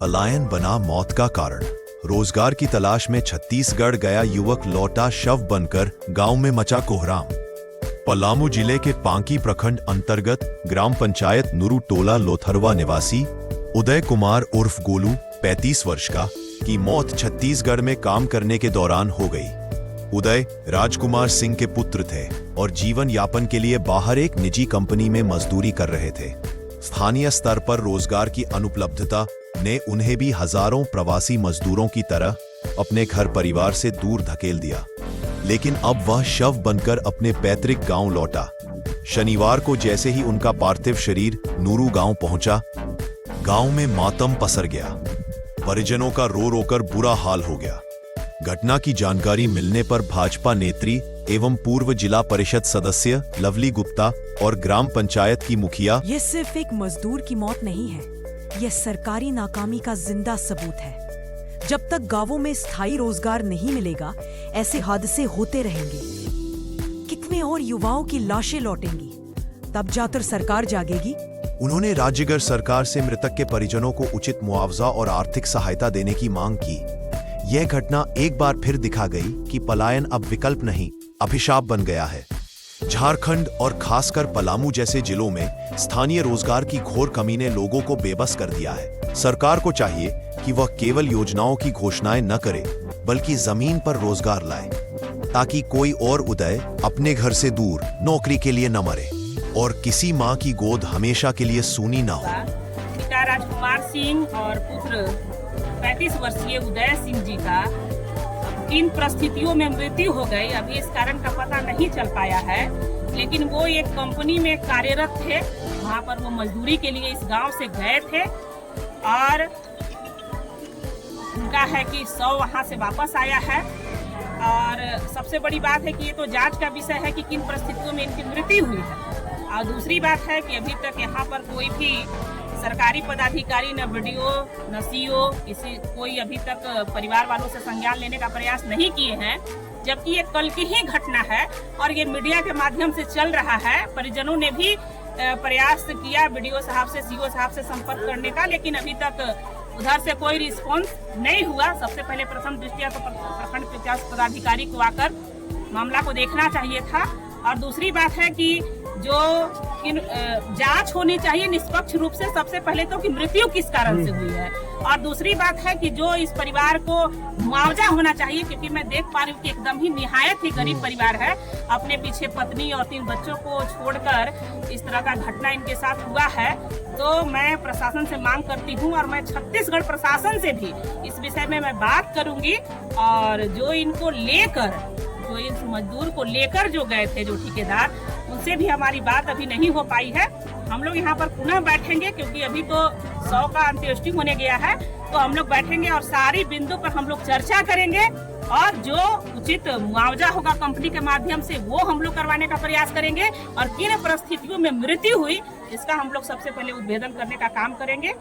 पलायन बना मौत का कारण। रोजगार की तलाश में छत्तीसगढ़ गया युवक लौटा शव बनकर, गांव में मचा कोहराम। पलामू जिले के पांकी प्रखंड अंतर्गत ग्राम पंचायत नुरू टोला लोथरवा निवासी उदय कुमार उर्फ गोलू 35 वर्ष का की मौत छत्तीसगढ़ में काम करने के दौरान हो गई। उदय राजकुमार सिंह के पुत्र थे और जीवन यापन के लिए बाहर एक निजी कंपनी में मजदूरी कर रहे थे। स्थानीय स्तर पर रोजगार की अनुपलब्धता ने उन्हें भी हजारों प्रवासी मजदूरों की तरह अपने घर परिवार से दूर धकेल दिया। लेकिन अब वह शव बनकर अपने पैतृक गांव लौटा। शनिवार को जैसे ही उनका पार्थिव शरीर नूरू गांव पहुंचा, गांव में मातम पसर गया। परिजनों का रो रोकर बुरा हाल हो गया। घटना की जानकारी मिलने पर भाजपा नेत्री एवं पूर्व जिला परिषद सदस्य लवली गुप्ता और ग्राम पंचायत की मुखिया, ये सिर्फ एक मजदूर की मौत नहीं है, यह सरकारी नाकामी का जिंदा सबूत है। जब तक गांवों में स्थायी रोजगार नहीं मिलेगा, ऐसे हादसे होते रहेंगे। कितने और युवाओं की लाशें लौटेंगी, तब जाकर सरकार जागेगी। उन्होंने राज्यगर सरकार से मृतक के परिजनों को उचित मुआवजा और आर्थिक सहायता देने की मांग की। यह घटना एक बार फिर दिखा गई कि पलायन अब विकल्प नहीं, अभिशाप बन गया है। झारखंड और खासकर पलामू जैसे जिलों में स्थानीय रोजगार की घोर कमी ने लोगों को बेबस कर दिया है। सरकार को चाहिए कि वह केवल योजनाओं की घोषणाएं न करे, बल्कि जमीन पर रोजगार लाए, ताकि कोई और उदय अपने घर से दूर नौकरी के लिए न मरे और किसी माँ की गोद हमेशा के लिए सूनी न हो। पिता राजकुमार सिंह और पुत्र 35 वर्षीय उदय सिंह जी का किन परिस्थितियों में मृत्यु हो गई, अभी इस कारण का पता नहीं चल पाया है। लेकिन वो एक कंपनी में कार्यरत थे, वहाँ पर वो मजदूरी के लिए इस गांव से गए थे और उनका है कि 100 वहाँ से वापस आया है। और सबसे बड़ी बात है कि ये तो जांच का विषय है कि किन परिस्थितियों में इनकी मृत्यु हुई है। और दूसरी बात है कि अभी तक यहाँ पर कोई भी सरकारी पदाधिकारी, न बीडीओ न सीओ, कोई अभी तक परिवार वालों से संज्ञान लेने का प्रयास नहीं किए हैं। जबकि ये कल की ही घटना है और ये मीडिया के माध्यम से चल रहा है। परिजनों ने भी प्रयास किया बीडीओ साहब से, सीओ साहब से संपर्क करने का, लेकिन अभी तक उधर से कोई रिस्पॉन्स नहीं हुआ। सबसे पहले प्रथम दृष्टिया तो प्रखंड विकास पदाधिकारी को आकर मामला को देखना चाहिए था। और दूसरी बात है कि जो जांच होनी चाहिए निष्पक्ष रूप से, सबसे पहले तो कि मृत्यु किस कारण से हुई है, और दूसरी बात है कि जो इस परिवार को मुआवजा होना चाहिए, क्योंकि मैं देख पा रही हूँ कि एकदम ही निहायत ही गरीब परिवार है। अपने पीछे पत्नी और 3 बच्चों को छोड़कर इस तरह का घटना इनके साथ हुआ है। तो मैं प्रशासन से मांग करती हूँ और मैं छत्तीसगढ़ प्रशासन से भी इस विषय में मैं बात करूंगी। और जो इनको लेकर, जो इस मजदूर को लेकर जो गए थे जो ठेकेदार, उनसे भी हमारी बात अभी नहीं हो पाई है। हम लोग यहाँ पर पुनः बैठेंगे, क्योंकि अभी तो 100 का अंत्येष्टि होने गया है। तो हम लोग बैठेंगे और सारी बिंदु पर हम लोग चर्चा करेंगे और जो उचित मुआवजा होगा कंपनी के माध्यम से वो हम लोग करवाने का प्रयास करेंगे। और किन परिस्थितियों में मृत्यु हुई इसका हम लोग सबसे पहले उद्भेदन करने का काम करेंगे।